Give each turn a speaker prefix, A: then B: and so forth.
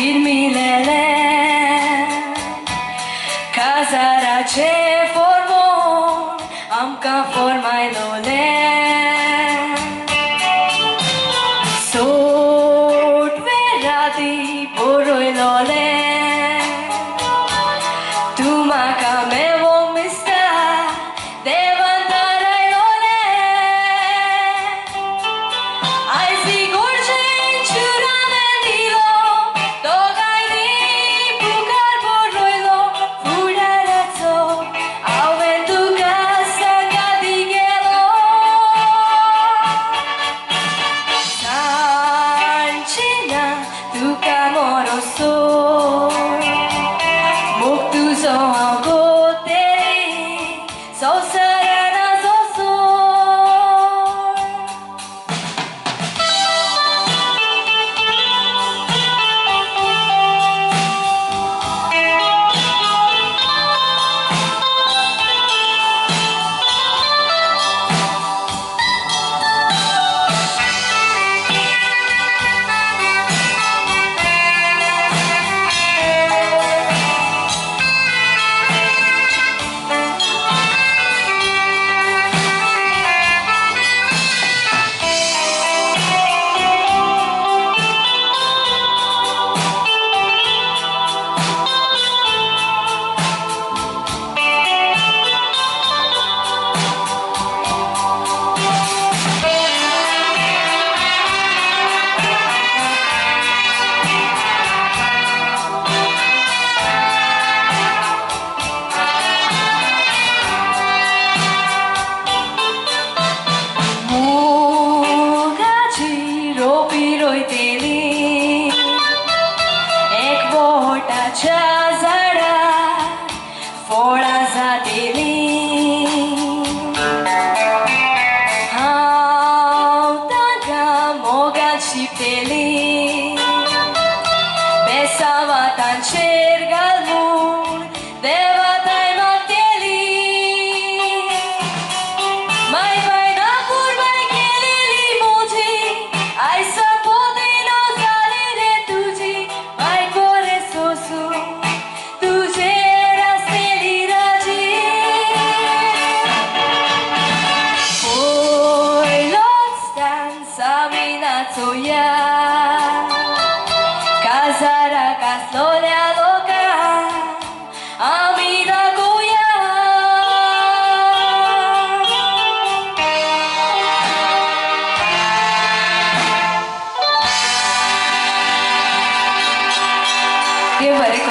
A: zilmilele, casara ce formon, am ca formai lole. Sot verati poroi lole, tu ma ca me vom mista, devantarai lole. Ai sigur ce ciuramendilo, togai di pucar porroilo, furarazzo, au ventu casa gadigelo. Sancina, tu camoroso, moktuzo agoteri, so sarana so. Casara casolia loca, amida cuya. Dia balik